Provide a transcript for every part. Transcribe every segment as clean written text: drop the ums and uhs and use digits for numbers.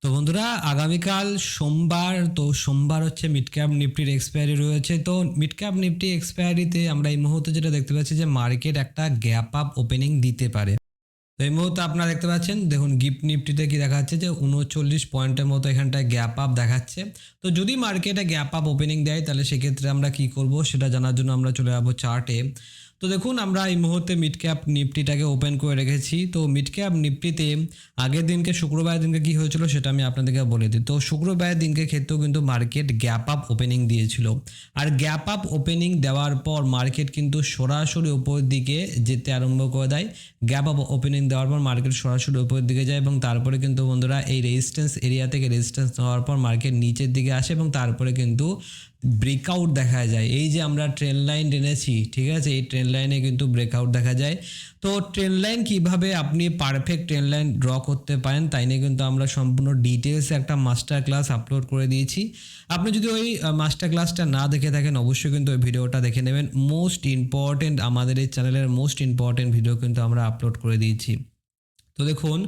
তো বন্ধুরা আগামীকাল সোমবার, তো সোমবার হচ্ছে মিড ক্যাপ নিফটির এক্সপায়ারি রয়েছে। তো মিড ক্যাপ নিফটি এক্সপায়ারিতে আমরা এই মুহূর্তে যেটা দেখতে পাচ্ছি যে মার্কেট একটা গ্যাপ আপ ওপেনিং দিতে পারে। তো এই মুহূর্তে আপনারা দেখতে পাচ্ছেন, দেখুন গিফট নিফটিতে কি দেখাচ্ছে যে 39 পয়েন্টের মতো এখানটায় গ্যাপ আপ দেখাচ্ছে। তো যদি মার্কেটে গ্যাপ আপ ওপেনিং দেয় তাহলে সেক্ষেত্রে আমরা কি করব সেটা জানার জন্য আমরা চলে যাবো চার্টে। তো দেখুন আমরা এই মুহূর্তে মিড ক্যাপ নিফটিটাকে ওপেন করে রেখেছি। তো মিড ক্যাপ নিফটিতে আগের দিনকে শুক্রবার দিনকে কি হয়েছিল সেটা আমি আপনাদেরকে বলে দিই। তো শুক্রবার দিনকে ক্ষেত্রেও কিন্তু মার্কেট গ্যাপ আপ ওপেনিং দিয়েছিল, আর গ্যাপ আপ ওপেনিং দেওয়ার পর মার্কেট কিন্তু সরাসরি উপরের দিকে যেতে আরম্ভ করে দেয়। গ্যাপ আপ ওপেনিং দেওয়ার পর মার্কেট সরাসরি উপরের দিকে যায় এবং তারপরে কিন্তু বন্ধুরা এই রেজিস্ট্যান্স এরিয়া থেকে রেজিস্ট্যান্স নেওয়ার পর মার্কেট নিচের দিকে আসে এবং তারপরে কিন্তু ব্রেকআউট দেখা যায়। এই যে আমরা ট্রেন লাইন টেনেছি, ঠিক আছে, এই ট্রেন লাইনে কিন্তু ব্রেকআউট দেখা যায়। তো ট্রেন লাইন কীভাবে আপনি পারফেক্ট ট্রেন লাইন ড্র করতে পারেন তাই নিয়ে কিন্তু আমরা সম্পূর্ণ ডিটেলসে একটা মাস্টার ক্লাস আপলোড করে দিয়েছি। আপনি যদি ওই মাস্টার ক্লাসটা না দেখে থাকেন অবশ্যই কিন্তু ওই ভিডিওটা দেখে নেবেন। মোস্ট ইম্পর্টেন্ট, আমাদের এই চ্যানেলের মোস্ট ইম্পর্টেন্ট ভিডিও কিন্তু আমরা আপলোড করে দিয়েছি। তো দেখুন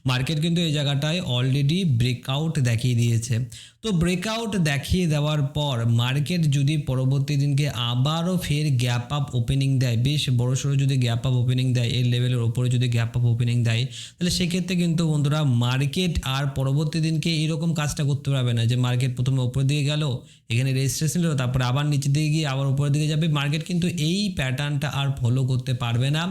মার্কেট কিন্তু এই জায়গাটায় অলরেডি ব্রেকআউট দেখিয়ে দিয়েছে। তো ব্রেকআউট দেখিয়ে দেওয়ার পর মার্কেট যদি পরবর্তী দিনকে আবারও ফের গ্যাপ আপ ওপেনিং দেয়, বেশ বড়সড় যদি গ্যাপ আপ ওপেনিং দেয়, এই লেভেলের ওপরে যদি গ্যাপ আপ ওপেনিং দেয়, তাহলে সেক্ষেত্রে কিন্তু বন্ধুরা মার্কেট আর পরবর্তী দিনকে এরকম কাজটা করতে পারবে না যে মার্কেট প্রথমে উপরের দিকে গেল, এখানে রেজিস্ট্রেশন নিল, তারপরে আবার নিচের দিকে গিয়ে আবার উপরের দিকে যাবে। মার্কেট কিন্তু এই প্যাটার্নটা আর ফলো করতে পারবে না।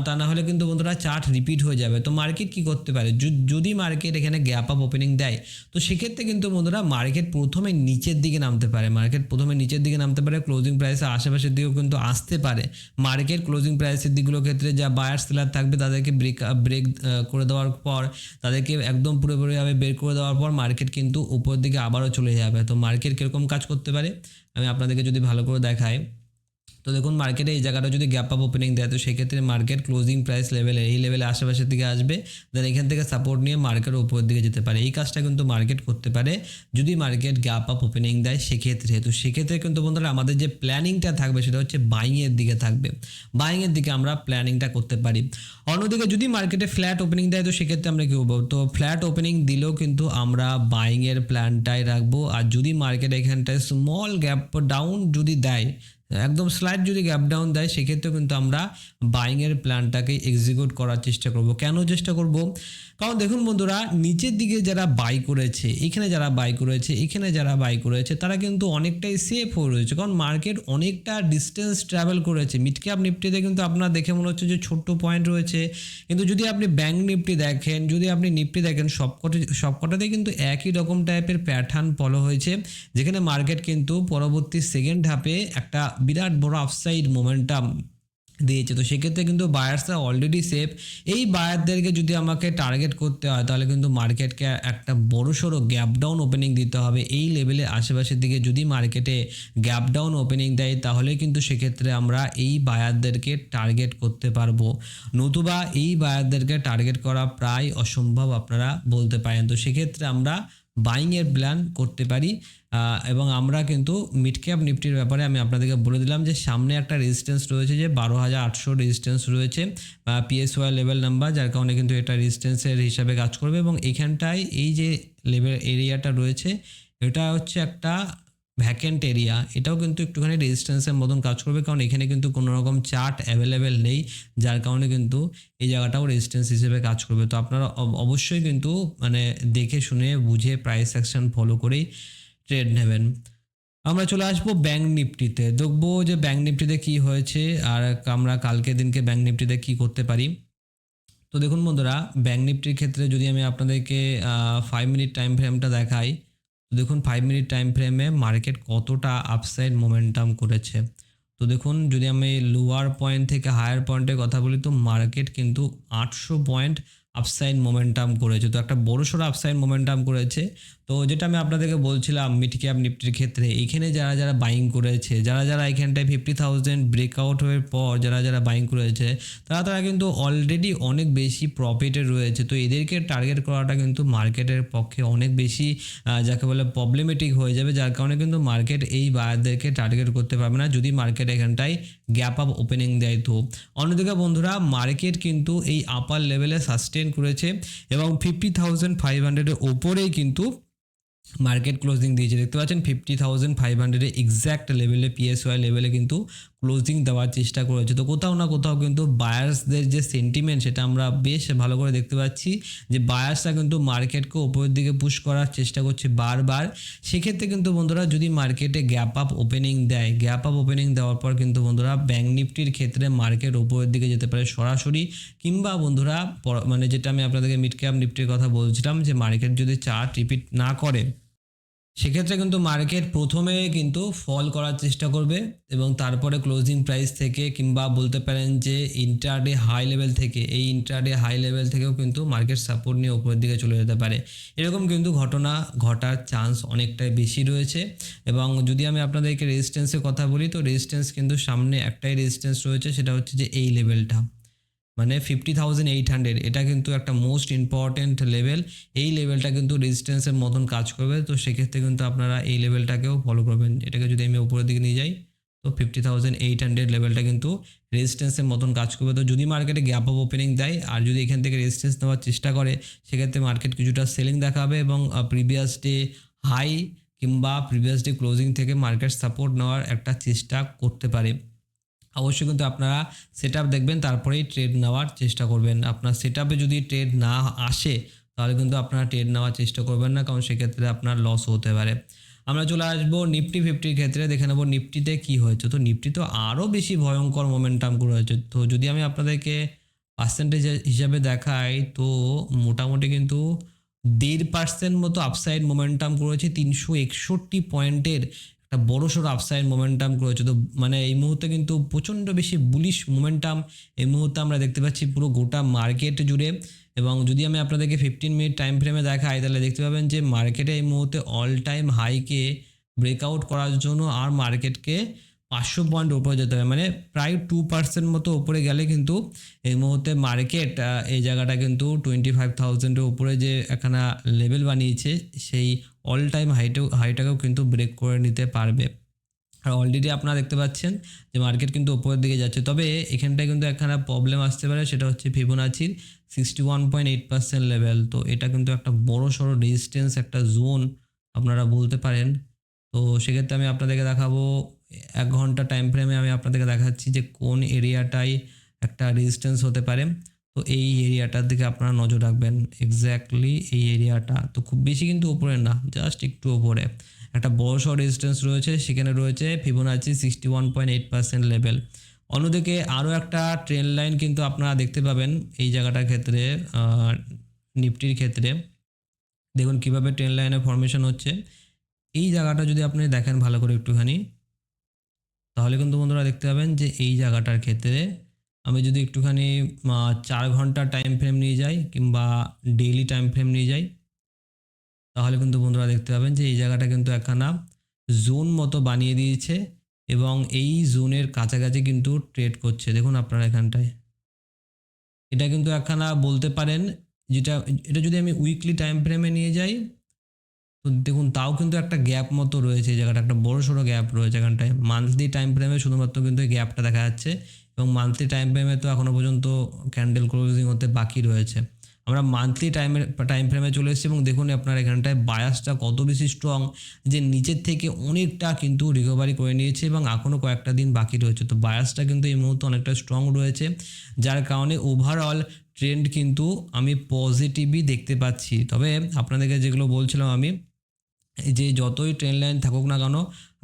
তা না হলে কিন্তু বন্ধুরা চার্ট রিপিট হয়ে যাবে। তো মার্কেট কি করতে পারে, যদি মার্কেট এখানে গ্যাপ আপ ওপেনিং দেয় তো সেক্ষেত্রে কিন্তু বন্ধুরা মার্কেট প্রথমে নিচের দিকে নামতে পারে। মার্কেট প্রথমে নিচের দিকে নামতে পারে, ক্লোজিং প্রাইসের আশেপাশের দিকেও কিন্তু আসতে পারে। মার্কেট ক্লোজিং প্রাইসের দিকগুলোর ক্ষেত্রে যা বায়ার সেলার থাকবে তাদেরকে ব্রেক করে দেওয়ার পর, তাদেরকে একদম পুরোপুরিভাবে বের করে দেওয়ার পর মার্কেট কিন্তু উপরের দিকে আবারও চলে যাবে। তো মার্কেট কীরকম কাজ করতে পারে আমি আপনাদেরকে যদি ভালো করে দেখাই, তো দেখুন মার্কেটে এই জায়গাটা যদি গ্যাপ আপ ওপেনিং দেয় তো সেক্ষেত্রে মার্কেট ক্লোজিং প্রাইস লেভেলে এই লেভেলে আশেপাশের দিকে আসবে, দেন এখান থেকে সাপোর্ট নিয়ে মার্কেটের উপরের দিকে যেতে পারে। এই কাজটা কিন্তু মার্কেট করতে পারে যদি মার্কেট গ্যাপ আপ ওপেনিং দেয় সেক্ষেত্রে। তো সেক্ষেত্রে কিন্তু বন্ধুরা আমাদের যে প্ল্যানিংটা থাকবে সেটা হচ্ছে বাইংয়ের দিকে থাকবে, বাইংয়ের দিকে আমরা প্ল্যানিংটা করতে পারি। অন্যদিকে যদি মার্কেটে ফ্ল্যাট ওপেনিং দেয় তো সেক্ষেত্রে আমরা কী করবো, তো ফ্ল্যাট ওপেনিং দিলেও কিন্তু আমরা বাইংয়ের প্ল্যানটাই রাখবো। আর যদি মার্কেট এখানটায় স্মল গ্যাপ ডাউন যদি দেয়, একদম স্লাইড যদি গ্যাপ ডাউন দেয় সেক্ষেত্রে কিন্তু আমরা বাইংয়ের প্ল্যানটাকে এক্সিকিউট করার চেষ্টা করব। কেন চেষ্টা করব, কারণ দেখুন বন্ধুরা নিচের দিকে যারা বাই করেছে, এখানে যারা বাই করেছে, এখানে যারা বাই করেছে তারা কিন্তু অনেকটাই সেফ হয়ে রয়েছে, কারণ মার্কেট অনেকটা ডিস্টেন্স ট্রাভেল করেছে। মিড ক্যাপ নিফটিতে কিন্তু আপনার দেখে মনে হচ্ছে যে ছোট্ট পয়েন্ট রয়েছে, কিন্তু যদি আপনি ব্যাংক নিফটি দেখেন, যদি আপনি নিফটি দেখেন, সবকটাতেই কিন্তু একই রকম টাইপের প্যাটার্ন ফলো হয়েছে, যেখানে মার্কেট কিন্তু পরবর্তী সেকেন্ড হাফে একটা বিরাট বড় আপসাইড মোমেন্টাম দিয়েছে। তো সেক্ষেত্রে কিন্তু বায়ার্সরা অলরেডি সেফ। এই বায়ারদেরকে যদি আমাকে টার্গেট করতে হয় তাহলে কিন্তু মার্কেটকে একটা বড়সড় গ্যাপ ডাউন ওপেনিং দিতে হবে। এই লেভেলের আশেপাশের দিকে যদি মার্কেটে গ্যাপ ডাউন ওপেনিং দেয় তাহলে কিন্তু সেক্ষেত্রে আমরা এই বায়ারদেরকে টার্গেট করতে পারবো, নতুবা এই বায়ারদেরকে টার্গেট করা প্রায় অসম্ভব আপনারা বলতে পারেন। তো সেক্ষেত্রে আমরা বাইংয়ের প্ল্যান করতে পারি। এবং আমরা কিন্তু মিড ক্যাপ নিফটির ব্যাপারে আমি আপনাদেরকে বলে দিলাম যে সামনে একটা রেজিস্ট্যান্স রয়েছে যে 12,800 রেজিস্ট্যান্স রয়েছে, পিএসওয়াই লেভেল নাম্বার, যার কারণে কিন্তু এটা রেজিস্ট্যান্সের হিসাবে কাজ করবে। এবং এখানটায় এই যে লেভেল এরিয়াটা রয়েছে এটা হচ্ছে একটা ভ্যাকেন্ট এরিয়া, এটাও কিন্তু একটুখানি রেজিস্ট্যান্সের মতন কাজ করবে, কারণ এখানে কিন্তু কোনো রকম চার্ট অ্যাভেলেবেল নেই, যার কারণে কিন্তু এই জায়গাটাও রেজিস্ট্যান্স হিসেবে কাজ করবে। তো আপনারা অবশ্যই কিন্তু মানে দেখে শুনে বুঝে প্রাইস অ্যাকশন ফলো করেই ট্রেড নেবেন। আমরা চলে আসবো ব্যাংক নিফটিতে, দেখবো যে ব্যাংক নিফটিতে কি হয়েছে আর আমরা কালকে দিনকে ব্যাংক নিফটিতে কি করতে পারি। তো দেখুন বন্ধুরা ব্যাংক নিফটির ক্ষেত্রে যদি আমি আপনাদেরকে 5 মিনিট টাইম ফ্রেমটা দেখাই, তো দেখুন 5 মিনিট টাইম ফ্রেমে মার্কেট কতটা আপসাইড মোমেন্টাম করেছে। তো দেখুন যদি আমি লোয়ার পয়েন্ট থেকে হায়ার পয়েন্টের কথা বলি তো মার্কেট কিন্তু 800 পয়েন্ট আপসাইড মোমেন্টাম করেছে। তো একটা বড়সড় আপসাইড মোমেন্টাম করেছে। তো যেটা আমি আপনাদেরকে বলছিলাম মিড ক্যাপ নিফটির ক্ষেত্রে এখানে যারা যারা বাইং করেছে, যারা যারা এখানটায় 50,000 ব্রেকআউট হওয়ার পর যারা যারা বাইং করেছে তারা কিন্তু অলরেডি অনেক বেশি প্রফিটে রয়েছে। তো এদেরকে টার্গেট করাটা কিন্তু মার্কেটের পক্ষে অনেক বেশি যাকে বলে প্রবলেমেটিক হয়ে যাবে, যার কারণে কিন্তু মার্কেট এই বায়ারদেরকে টার্গেট করতে পারবে না যদি মার্কেট এখানটায় গ্যাপ আপ ওপেনিং দেয়। তো অন্যদিকে বন্ধুরা মার্কেট কিন্তু এই আপার লেভেলে সাস্টেন করেছে এবং 50,500-এর ওপরেই কিন্তু মার্কেট ক্লোজিং দিয়েছে। দেখতে পাচ্ছেন 50,500-এর এক্স্যাক্ট লেভেলে পিএসওয়াই লেভেলে কিন্তু ক্লোজিং দেওয়ার চেষ্টা করেছে। তো কোথাও না কোথাও কিন্তু বায়ার্সদের যে সেন্টিমেন্ট সেটা আমরা বেশ ভালো করে দেখতে পাচ্ছি যে বায়ার্সরা কিন্তু মার্কেটকে উপরের দিকে পুশ করার চেষ্টা করছে বারবার। সেক্ষেত্রে কিন্তু বন্ধুরা যদি মার্কেটে গ্যাপ আপ ওপেনিং দেয়, গ্যাপ আপ ওপেনিং দেওয়ার পর কিন্তু বন্ধুরা ব্যাঙ্ক নিফটির ক্ষেত্রে মার্কেট উপরের দিকে যেতে পারে সরাসরি, কিংবা বন্ধুরা মানে যেটা আমি আপনাদেরকে মিড ক্যাপ নিফটির কথা বলছিলাম যে মার্কেট যদি চার্ট রিপিট না করে সেক্ষেত্রে কিন্তু মার্কেট প্রথমে কিন্তু ফল করার চেষ্টা করবে এবং তারপরে ক্লোজিং প্রাইস থেকে কিংবা বলতে পারেন যে ইন্টারডে হাই লেভেল থেকে, এই ইন্টারডে হাই লেভেল থেকেও কিন্তু মার্কেট সাপোর্ট নিয়ে উপরের দিকে চলে যেতে পারে। এরকম কিন্তু ঘটনা ঘটার চান্স অনেকটাই বেশি রয়েছে। এবং যদি আমি আপনাদেরকে রেজিস্ট্যান্সের কথা বলি তো রেজিস্ট্যান্স কিন্তু সামনে একটাই রেজিস্ট্যান্স রয়েছে, সেটা হচ্ছে যে এই লেভেলটা, মানে 50,800, এটা কিন্তু একটা মোস্ট ইম্পর্টেন্ট লেভেল। এই লেভেলটা কিন্তু রেজিস্ট্যান্সের মতন কাজ করবে। তো সেক্ষেত্রে কিন্তু আপনারা এই লেভেলটাকেও ফলো করবেন। এটাকে যদি আমি উপরের দিকে নিয়ে যাই তো 50,800 লেভেলটা কিন্তু রেজিস্ট্যান্সের মতন কাজ করবে। তো যদি মার্কেটে গ্যাপ আপ ওপেনিং দেয় আর যদি এখান থেকে রেজিস্ট্যান্স নেওয়ার চেষ্টা করে সেক্ষেত্রে মার্কেট কিছুটা সেলিং দেখাবে এবং প্রিভিয়াস ডে হাই কিংবা প্রিভিয়াস ডে ক্লোজিং থেকে মার্কেট সাপোর্ট নেওয়ার একটা চেষ্টা করতে পারে। অবশ্যই কিন্তু আপনারা সেটআপ দেখবেন তারপরেই ট্রেড নেওয়ার চেষ্টা করবেন। আপনার সেটআপে যদি ট্রেড না আসে তাহলে কিন্তু আপনারা ট্রেড নেওয়ার চেষ্টা করবেন না, কারণ সেক্ষেত্রে আপনার লস হতে পারে। আমরা চলে আসবো নিফটি ফিফটির ক্ষেত্রে, দেখে নেবো নিফটিতে কি হয়েছে। তো নিফটি তো আরও বেশি ভয়ঙ্কর মোমেন্টাম করে হয়েছে। তো যদি আমি আপনাদেরকে পার্সেন্টেজ হিসাবে দেখাই তো মোটামুটি কিন্তু 1.5% মতো আপসাইড মোমেন্টাম করেছে, 361 পয়েন্টের একটা বড়সড় আপসাইড মোমেন্টাম করেছে। তো মানে এই মুহূর্তে কিন্তু প্রচণ্ড বেশি বুলিশ মোমেন্টাম এই মুহূর্তে আমরা দেখতে পাচ্ছি পুরো গোটা মার্কেট জুড়ে। এবং যদি আমি আপনাদেরকে 15 মিনিট টাইম ফ্রেমে দেখাই তাহলে দেখতে পাবেন যে মার্কেটে এই মুহূর্তে অল টাইম হাইকে ব্রেকআউট করার জন্য আর মার্কেটকে 500 পয়েন্ট উপরে যেতে হবে, মানে প্রায় 2% মতো উপরে গেলে কিন্তু এই মুহূর্তে মার্কেট এই জায়গাটা কিন্তু 25,000-এর উপরে যে একখানা লেভেল বানিয়েছে সেই অল টাইম হাইটাকেও কিন্তু ব্রেক করে নিতে পারবে। আর অলরেডি আপনারা দেখতে পাচ্ছেন যে মার্কেট কিন্তু উপরের দিকে যাচ্ছে। তবে এখানটায় কিন্তু একখানা প্রবলেম আসতে পারে, সেটা হচ্ছে ফিবোনাচির 61.8% লেভেল। তো এটা কিন্তু একটা বড় সড়ো রেজিস্ট্যান্স, একটা জোন আপনারা বলতে পারেন। তো সেক্ষেত্রে আমি আপনাদেরকে দেখাবো 1 ঘন্টা টাইম ফ্রেমে আমি আপনাদেরকে দেখাচ্ছি যে কোন এরিয়াটাই একটা রেজিস্ট্যান্স হতে পারে। তো এই এরিয়াটার দিকে আপনারা নজর রাখবেন, এক্স্যাক্টলি এই এরিয়াটা। তো খুব বেশি কিন্তু উপরে না, জাস্ট একটু উপরে একটা বড়সড় রেজিস্ট্যান্স রয়েছে, সেখানে রয়েছে ফিবোনাচি 61.8% লেভেল। অন্যদিকে আরও একটা ট্রেন্ড লাইন কিন্তু আপনারা দেখতে পাবেন এই জায়গাটার ক্ষেত্রে, নিফটির ক্ষেত্রে দেখুন কিভাবে ট্রেন্ড লাইনের ফরমেশন হচ্ছে। এই জায়গাটা যদি আপনি দেখেন ভালো করে একটুখানি তাহলে কিন্তু বন্ধুরা দেখতে পাবেন যে এই জায়গাটার ক্ষেত্রে আমি যদি একটুখানি 4 ঘন্টা টাইম ফ্রেম নিয়ে যাই কিংবা ডেইলি টাইম ফ্রেম নিয়ে যাই তাহলে কিন্তু বন্ধুরা দেখতে পাবেন যে এই জায়গাটা কিন্তু একখানা জোন মতো বানিয়ে দিয়েছে এবং এই জোনের কাছাকাছি কিন্তু ট্রেড করছে। দেখুন আপনারা এখানটায় এটা কিন্তু একখানা বলতে পারেন যেটা, এটা যদি আমি উইকলি টাইম ফ্রেমে নিয়ে যাই তো দেখুন তাও কিন্তু একটা গ্যাপ মতো রয়েছে, এই জায়গাটা একটা বড় সড়ো গ্যাপ রয়েছে এখানটায়। মান্থলি টাইম ফ্রেমে শুধুমাত্র কিন্তু এই গ্যাপটা দেখা যাচ্ছে এবং মান্থলি টাইম ফ্রেমে তো এখনও পর্যন্ত ক্যান্ডেল ক্লোজিং হতে বাকি রয়েছে। আমরা মান্থলি টাইম ফ্রেমে চলে এসেছি এবং দেখুন আপনার এখানটায় বায়াসটা কত বেশি স্ট্রং যে নিচের থেকে অনেকটা কিন্তু রিকভারি করে নিয়েছে এবং এখনও কয়েকটা দিন বাকি রয়েছে। তো বায়াসটা কিন্তু এই মুহূর্তে অনেকটা স্ট্রং রয়েছে, যার কারণে ওভারঅল ট্রেন্ড কিন্তু আমি পজিটিভই দেখতে পাচ্ছি। তবে আপনাদেরকে যেগুলো বলছিলাম আমি যে যতই ট্রেন্ড লাইন থাকুক না কেন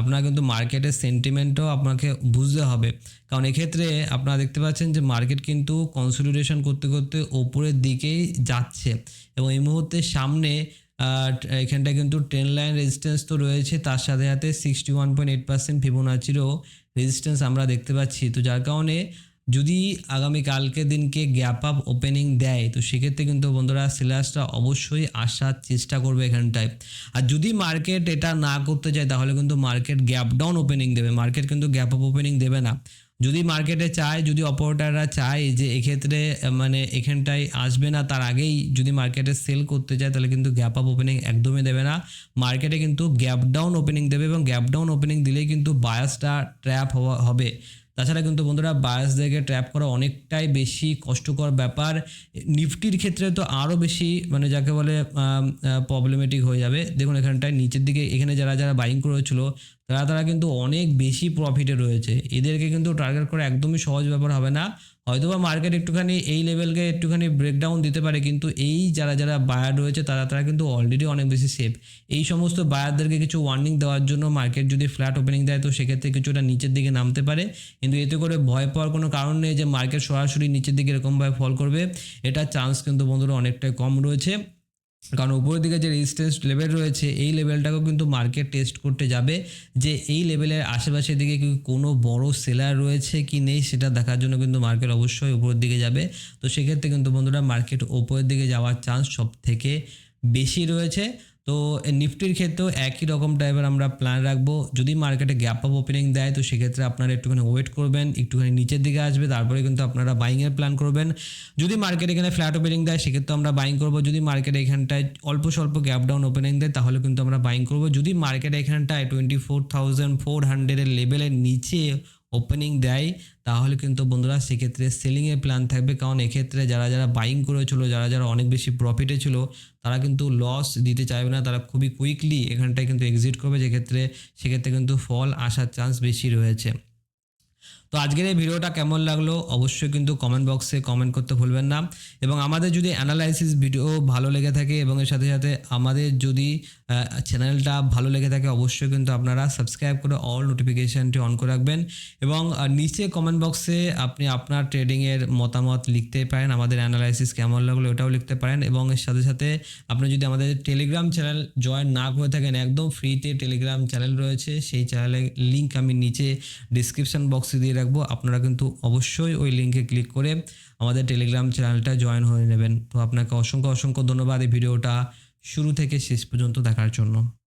আপনার কিন্তু মার্কেটের সেন্টিমেন্টও আপনাকে বুঝতে হবে, কারণ এক্ষেত্রে আপনারা দেখতে পাচ্ছেন যে মার্কেট কিন্তু কনসলিডেশন করতে করতে ওপরের দিকেই যাচ্ছে এবং এই মুহূর্তে সামনে এখানটা কিন্তু ট্রেন্ড লাইন রেজিস্ট্যান্স তো রয়েছে, তার সাথে সাথে 61.8% ফিবোনাচিরও রেজিস্ট্যান্স আমরা দেখতে পাচ্ছি। তো যার কারণে যদি আগামী কালকে দিনকে গ্যাপ আপ ওপেনিং দেয় তো সেক্ষেত্রে কিন্তু বন্ধুরা সেলার্সরা অবশ্যই আসার চেষ্টা করবে এখানটায়। আর যদি মার্কেট এটা না করতে চায় তাহলে কিন্তু মার্কেট গ্যাপ ডাউন ওপেনিং দেবে, মার্কেট কিন্তু গ্যাপ আপ ওপেনিং দেবে না। যদি মার্কেটে চায়, যদি অপারেটররা চায় যে এক্ষেত্রে মানে এখানটায় আসবে না তার আগেই যদি মার্কেটে সেল করতে চায় তাহলে কিন্তু গ্যাপ আপ ওপেনিং একদমই দেবে না, মার্কেটে কিন্তু গ্যাপ ডাউন ওপেনিং দেবে এবং গ্যাপ ডাউন ওপেনিং দিলেই কিন্তু বায়াসটা ট্র্যাপ হবে। তাছাড়া কিন্তু বন্ধুরা বায়ার্সদেরকে ট্র্যাপ করা অনেকটাই বেশি কষ্টকর ব্যাপার। নিফটির ক্ষেত্রে তো আরও বেশি মানে যাকে বলে প্রবলেমেটিক হয়ে যাবে। দেখুন এখানটায় নিচের দিকে এখানে যারা যারা বাইং করেছিল তারা কিন্তু অনেক বেশি প্রফিটে রয়েছে। এদেরকে কিন্তু টার্গেট করা একদমই সহজ ব্যাপার হবে না। হয়তোবা মার্কেট একটুখানি এই লেভেলকে একটুখানি ব্রেকডাউন দিতে পারে, কিন্তু এই যারা যারা বায়ার রয়েছে তারা কিন্তু অলরেডি অনেক বেশি সেফ। এই সমস্ত বায়ারদেরকে কিছু ওয়ার্নিং দেওয়ার জন্য মার্কেট যদি ফ্ল্যাট ওপেনিং দেয় তো সেক্ষেত্রে কিছুটা নিচের দিকে নামতে পারে, কিন্তু এতে করে ভয় পাওয়ার কোনো কারণ নেই যে মার্কেট সরাসরি নিচের দিকে এরকমভাবে ফল করবে। এটা চান্স কিন্তু বন্ধুরা অনেকটাই কম রয়েছে, কারণ উপরের দিকে যে রেজিস্ট্যান্স লেভেল রয়েছে এই লেভেলটাকেও কিন্তু মার্কেট টেস্ট করতে যাবে যে এই লেভেলের আশেপাশের দিকে কি কোনো বড় সেলার রয়েছে কি নেই, সেটা দেখার জন্য কিন্তু মার্কেট অবশ্যই উপরের দিকে যাবে। তো সেক্ষেত্রে কিন্তু বন্ধুরা মার্কেট উপরের দিকে যাওয়ার চান্স সব থেকে বেশি রয়েছে। তো নিফটির ক্ষেত্রেও একই রকম টাইপের আমরা প্ল্যান রাখবো। যদি মার্কেটে গ্যাপ আপ ওপেনিং দেয় তো সেক্ষেত্রে আপনারা একটুখানি ওয়েট করবেন, একটুখানি নিচের দিকে আসবে, তারপরে কিন্তু আপনারা বাইংয়ের প্ল্যান করবেন। যদি মার্কেট এখানে ফ্ল্যাট ওপেনিং দেয় সেক্ষেত্রে আমরা বাইং করবো। যদি মার্কেট এখানটায় অল্প স্বল্প গ্যাপ ডাউন ওপেনিং দেয় তাহলে কিন্তু আমরা বাইং করবো। যদি মার্কেট এখানটায় 24,400 লেভেলের নিচে ওপেনিং দেয় তাহলে কিন্তু বন্ধুরা সেক্ষেত্রে সেলিংয়ের প্ল্যান থাকবে, কারণ এক্ষেত্রে যারা যারা বাইং করেছিল, যারা যারা অনেক বেশি প্রফিটে ছিল তারা কিন্তু লস দিতে চাইবে না, তারা খুবই কুইকলি এখানটায় কিন্তু এক্সিট করবে, সেক্ষেত্রে কিন্তু ফল আসার চান্স বেশি রয়েছে। তো আজকের এই ভিডিওটা কেমন লাগলো অবশ্যই কিন্তু কমেন্ট বক্সে কমেন্ট করতে ভুলবেন না। এবং আমাদের যদি অ্যানালাইসিস ভিডিও ভালো লেগে থাকে এবং এর সাথে সাথে আমাদের যদি চ্যানেলটা ভালো লেগে থাকে অবশ্যই কিন্তু আপনারা সাবস্ক্রাইব করে অল নোটিফিকেশানটি অন করে রাখবেন। এবং নিচে কমেন্ট বক্সে আপনি আপনার ট্রেডিংয়ের মতামত লিখতে পারেন, আমাদের অ্যানালাইসিস কেমন লাগলো ওটাও লিখতে পারেন। এবং এর সাথে সাথে আপনি যদি আমাদের টেলিগ্রাম চ্যানেল জয়েন না করে থাকেন, একদম ফ্রিতে টেলিগ্রাম চ্যানেল রয়েছে, সেই চ্যানেলের লিঙ্ক আমি নিচে ডিসক্রিপশন বক্সে দিয়ে রাখবো। আপনারা কিন্তু অবশ্যই ওই লিঙ্কে ক্লিক করে আমাদের টেলিগ্রাম চ্যানেলটা জয়েন হয়ে নেবেন। তো আপনাকে অসংখ্য অসংখ্য ধন্যবাদ এই ভিডিওটা শুরু থেকে শেষ পর্যন্ত দেখার জন্য।